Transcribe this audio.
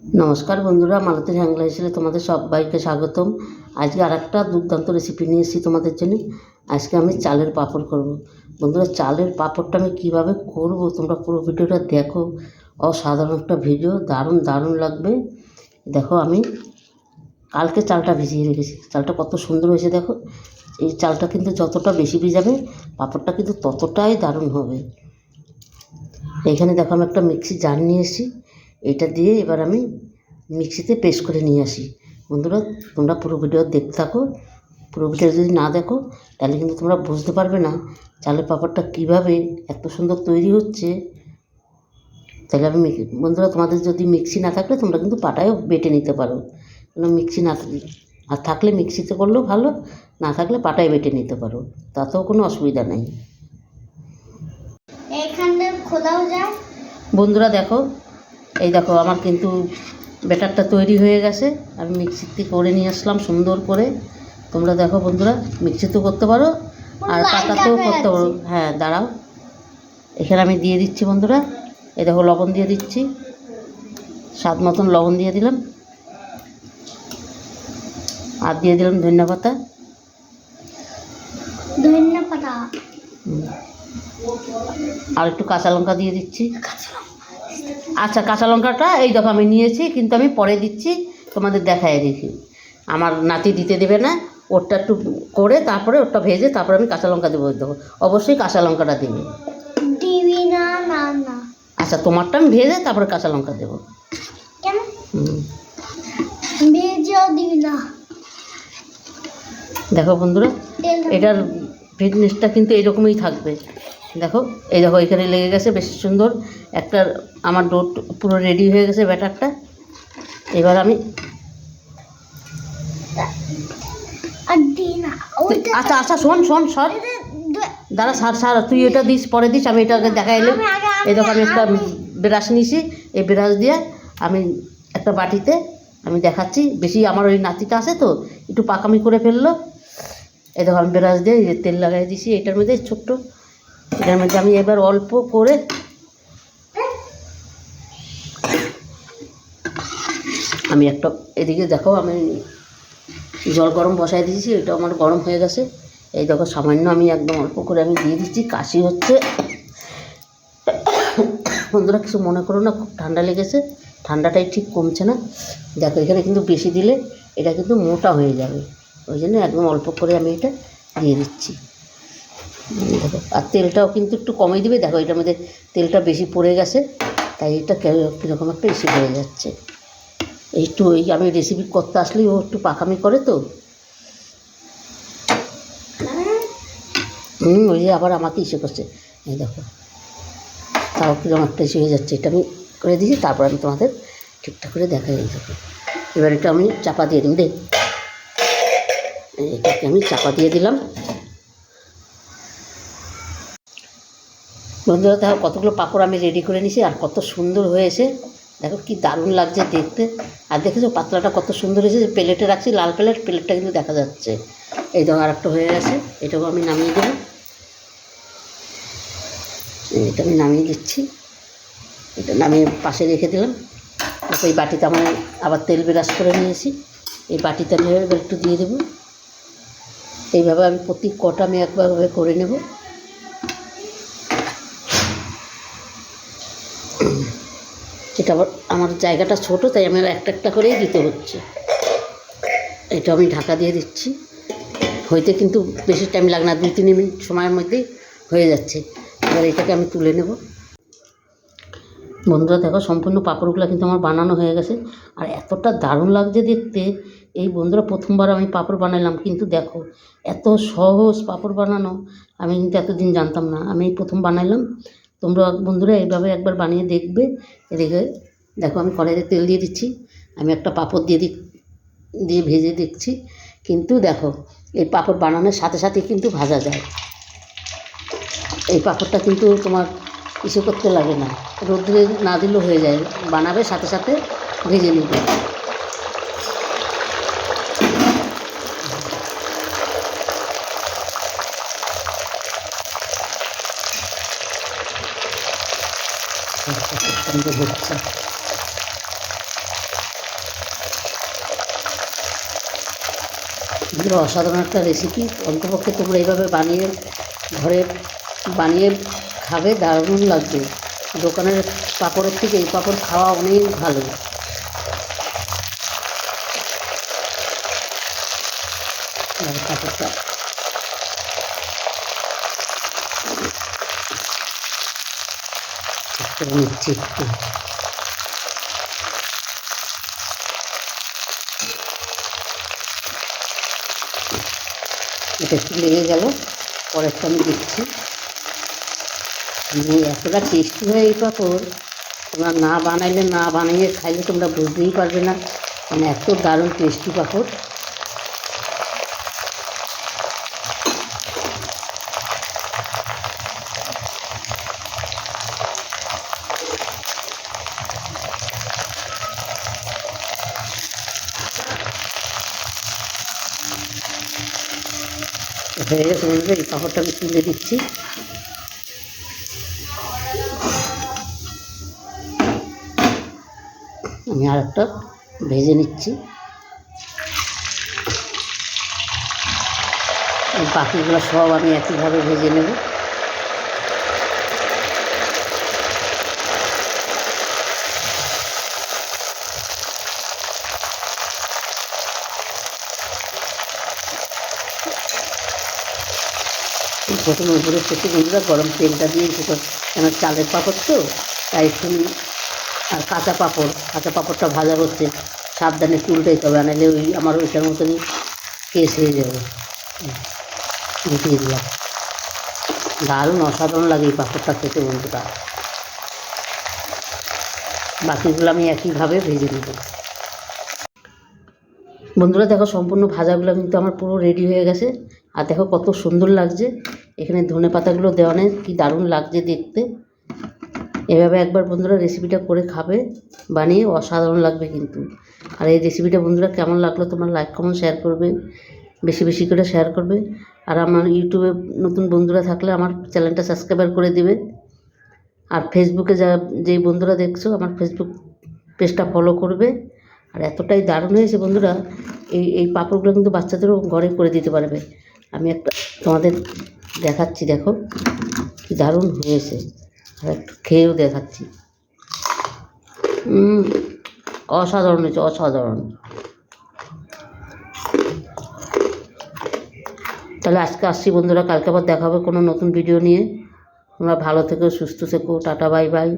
নমস্কার বন্ধুরা, মালতীর হ্যাংলা হিসেবে তোমাদের সবাইকে স্বাগতম। আজকে আর একটা দুর্দান্ত রেসিপি নিয়ে এসেছি তোমাদের জন্য। আজকে আমি চালের পাঁপড় করব। বন্ধুরা, চালের পাঁপড়টা আমি কীভাবে করব তোমরা পুরো ভিডিওটা দেখো। অসাধারণ একটা ভিডিও, দারুণ দারুণ লাগবে। দেখো, আমি কালকে চালটা ভিজিয়ে রেখেছি। চালটা কত সুন্দর হয়েছে দেখো। এই চালটা কিন্তু যতটা বেশি ভিজাবে পাঁপড়টা কিন্তু ততটাই দারুণ হবে। এইখানে দেখো আমি একটা মিক্সি জার নিয়ে এসেছি। এটা দিয়ে এবার আমি মিক্সিতে পেস্ট করে নিয়ে আসি। বন্ধুরা, তোমরা পুরো ভিডিও দেখতে থাকো। পুরো ভিডিও যদি না দেখো তাহলে কিন্তু তোমরা বুঝতে পারবে না চালের পাঁপড়টা কীভাবে এত সুন্দর তৈরি হচ্ছে। তাহলে আমি বন্ধুরা, তোমাদের যদি মিক্সি না থাকলে তোমরা কিন্তু পাটায়ও বেটে নিতে পারো। কারণ মিক্সি না আর থাকলে মিক্সিতে করলেও ভালো, না থাকলে পাটায় বেটে নিতে পারো, তাতেও কোনো অসুবিধা নেই। এখানে খোলাও যায়। বন্ধুরা দেখো, এই দেখো আমার কিন্তু ব্যাটারটা তৈরি হয়ে গেছে। আমি মিক্সিতে করে নিয়ে আসলাম সুন্দর করে। তোমরা দেখো বন্ধুরা, মিক্সিতেও করতে পারো আর পাটাতেও করতে পারো। হ্যাঁ, দাঁড়াও, এখানে আমি দিয়ে দিচ্ছি বন্ধুরা। এই দেখো লবণ দিয়ে দিচ্ছি, স্বাদ মতন লবণ দিয়ে দিলাম, আর দিয়ে দিলাম ধনিয়া পাতা। আর একটু কাঁচা লঙ্কা দিয়ে দিচ্ছি। আচ্ছা, কাঁচা লঙ্কাটা এই দেখো আমি নিয়েছি, কিন্তু আমি পরে দিচ্ছি, তোমাদের দেখায় দেখি। আমার নাতি দিতে দেবে না, ওরটা একটু করে তারপরে ওরটা ভেজে তারপরে আমি কাঁচা লঙ্কা দেবো। দেবো অবশ্যই কাঁচা লঙ্কাটা দেবে। দিবি না? না না। আচ্ছা, তোমারটা আমি ভেজে তারপরে কাঁচা লঙ্কা দেবো। কেন ভেজেও দিবি না? দেখো বন্ধুরা, এটার ফিটনেসটা কিন্তু এইরকমই থাকবে। দেখো, এই দেখো এখানে লেগে গেছে বেশ সুন্দর একটা। আমার ডো পুরো রেডি হয়ে গেছে ব্যাটারটা। এবার আমি আচ্ছা আচ্ছা শোন শোন সর, দাঁড়া, সার তুই এটা দিস, পরে দিস, আমি এটা আগে দেখা এলাম। এই দেখো আমি একটা ব্রাশ নিয়েছি, এই ব্রাশ দিয়ে আমি একটা বাটিতে আমি দেখাচ্ছি। বেশি আমার ওই নাতিটা আছে তো, একটু পাকামি করে ফেললো। এই দেখো আমি ব্রাশ দিয়ে তেল লাগাই দিয়েছি এটার মধ্যে ছোট্ট। এটার মধ্যে আমি এবার অল্প করে আমি একটা, এদিকে দেখো আমি জল গরম বসাই দিয়েছি, এটা আমার গরম হয়ে গেছে। এই দেখো সামান্য আমি একদম অল্প করে আমি দিয়ে দিচ্ছি। কাশি হচ্ছে বন্ধুরা, কিছু মনে করো না, খুব ঠান্ডা লেগেছে, ঠান্ডাটাই ঠিক কমছে না। দেখো এখানে কিন্তু বেশি দিলে এটা কিন্তু মোটা হয়ে যাবে, ওই জন্য একদম অল্প করে আমি এটা দিয়ে দিচ্ছি। দেখো, আর তেলটাও কিন্তু একটু কমই দিবে। দেখো এটার মধ্যে তেলটা বেশি পড়ে গেছে, তাই এটা কীরকম একটা বেশি হয়ে যাচ্ছে। একটু ওই আমি রেসিপি করতে আসলেই ও একটু পাকামি করে তো, ওই যে আবার আমাকে ইসে করছে। এই দেখো, তাও কীরকম একটা ইসে হয়ে যাচ্ছে। এটা আমি করে দিয়েছি, তারপর আমি তোমাদের ঠিকঠাক করে দেখাই। এই দেখো, এবার এটা আমি চাপা দিয়ে দিই। এটাকে আমি চাপা দিয়ে দিলাম। বন্ধুরা দেখো, কতগুলো পাঁপড় আমি রেডি করে নিয়েছি, আর কত সুন্দর হয়েছে দেখো, কি দারুণ লাগছে দেখতে। আর দেখেছো পাতলাটা কত সুন্দর হয়েছে। যে প্লেটে রাখছি, লাল প্লেটটা কিন্তু দেখা যাচ্ছে। এই দেখো আর একটা হয়ে গেছে, এটাও আমি নামিয়ে দেবো। এটা আমি নামিয়ে দিচ্ছি, এটা নামিয়ে পাশে রেখে দিলাম। দেখো এই বাটিতে আমার আবার তেল ব্রাশ করে নিয়েছি, এই বাটিতে আমি এবার একটু দিয়ে দেবো। এইভাবে আমি প্রতি কটা আমি একবারভাবে করে নেব। এটা আবার আমার জায়গাটা ছোটো, তাই আমার একটা একটা করেই দিতে হচ্ছে। এটা আমি ঢাকা দিয়ে দিচ্ছি, হইতে কিন্তু বেশি টাইম লাগে না, 2-3 মিনিট সময়ের মধ্যেই হয়ে যাচ্ছে। এবার এটাকে আমি তুলে নেব। বন্ধুরা দেখো, সম্পূর্ণ পাঁপড়গুলো কিন্তু আমার বানানো হয়ে গেছে, আর এতটা দারুণ লাগছে দেখতে। এই বন্ধুরা, প্রথমবার আমি পাঁপড় বানালাম, কিন্তু দেখো এত সহজ পাঁপড় বানানো আমি কিন্তু এতদিন জানতাম না, আমি প্রথম বানালাম। তোমরা বন্ধুরা এইভাবে একবার বানিয়ে দেখবে। এদিকে দেখো আমি কড়াইতে তেল দিয়ে দিচ্ছি, আমি একটা পাঁপড় দিয়ে ভেজে দেখছি। কিন্তু দেখো, এই পাঁপড় বানানোর সাথে সাথে কিন্তু ভাজা যায়। এই পাঁপড়টা কিন্তু তোমার কিছু করতে লাগে না, রোদ্রে না দিলেও হয়ে যায়, বানাবে সাথে সাথে ভেজে নেবে। সুন্দর হচ্ছে। এগুলো অসাধারণ একটা রেসিপি, অন্তপক্ষে তোমরা এইভাবে বানিয়ে ঘরে বানিয়ে খাবে, দারুণ লাগবে। দোকানের পাঁপড়ের থেকে এই পাঁপড় খাওয়া অনেক ভালো। আর পাঁপড়টা করে নিচ্ছি। এটা একটু লেগে গেল, পরেরটা আমি দিচ্ছি। মানে এতটা টেস্টি হয় এই পাঁপড়, তোমরা না বানাইলে, না বানিয়ে খাইলে তোমরা বুঝতেই পারবে না। মানে এত দারুণ টেস্টি পাঁপড়। হয়ে গেছে বন্ধুরা, এই পাঁপড়টা আমি তুলে দিচ্ছি। আমি আর একটা ভেজে নিচ্ছি। বাকিগুলো সব আমি একইভাবে ভেজে নেব। প্রথমে উপরে শেষে বন্ধুরা গরম তেলটা দিয়ে কেন চালের পাঁপড় তো, তাই একটু। আর কাঁচা পাঁপড়টা ভাজা করতে সাবধানে একটু উল্টাইতে হবে, নাহলে ওই আমার ওইটার মতনই কেস হয়ে যাবে। উঠিয়ে দিলাম। দারুণ অসাধারণ লাগে এই পাঁপড়টা খেতে বন্ধুরা। বাকিগুলো আমি একইভাবে ভেজে নেব। বন্ধুরা দেখো, সম্পূর্ণ ভাজাগুলো কিন্তু আমার পুরো রেডি হয়ে গেছে। আর দেখো কত সুন্দর লাগছে, এখানে ধনে পাতাগুলো দেওয়া নেই, কী দারুণ লাগছে দেখতে। এভাবে একবার বন্ধুরা রেসিপিটা করে খাবে, বানিয়ে অসাধারণ লাগবে কিন্তু। আর এই রেসিপিটা বন্ধুরা কেমন লাগলো তোমরা লাইক কমেন্ট শেয়ার করবে, বেশি বেশি করে শেয়ার করবে। আর আমার ইউটিউবে নতুন বন্ধুরা থাকলে আমার চ্যানেলটা সাবস্ক্রাইব করে দিবে। আর ফেসবুকে যেই বন্ধুরা দেখছো আমার ফেসবুক পেজটা ফলো করবে। আর এতটাই দারুণ হয়েছে বন্ধুরা, এই পাঁপড়গুলো কিন্তু বাচ্চাদেরও ঘরে করে দিতে পারবে। আমি একটা তোমাদের দেখাচ্ছি, দেখো কি দারুণ হয়েছে। আর একটু খেয়েও দেখাচ্ছি। অসাধারণ হয়েছে, অসাধারণ। তাহলে আজকে আসছি বন্ধুরা, কালকে আবার দেখা হবে কোনো নতুন ভিডিও নিয়ে। তোমরা ভালো থেকো, সুস্থ থেকো, টাটা বাই বাই।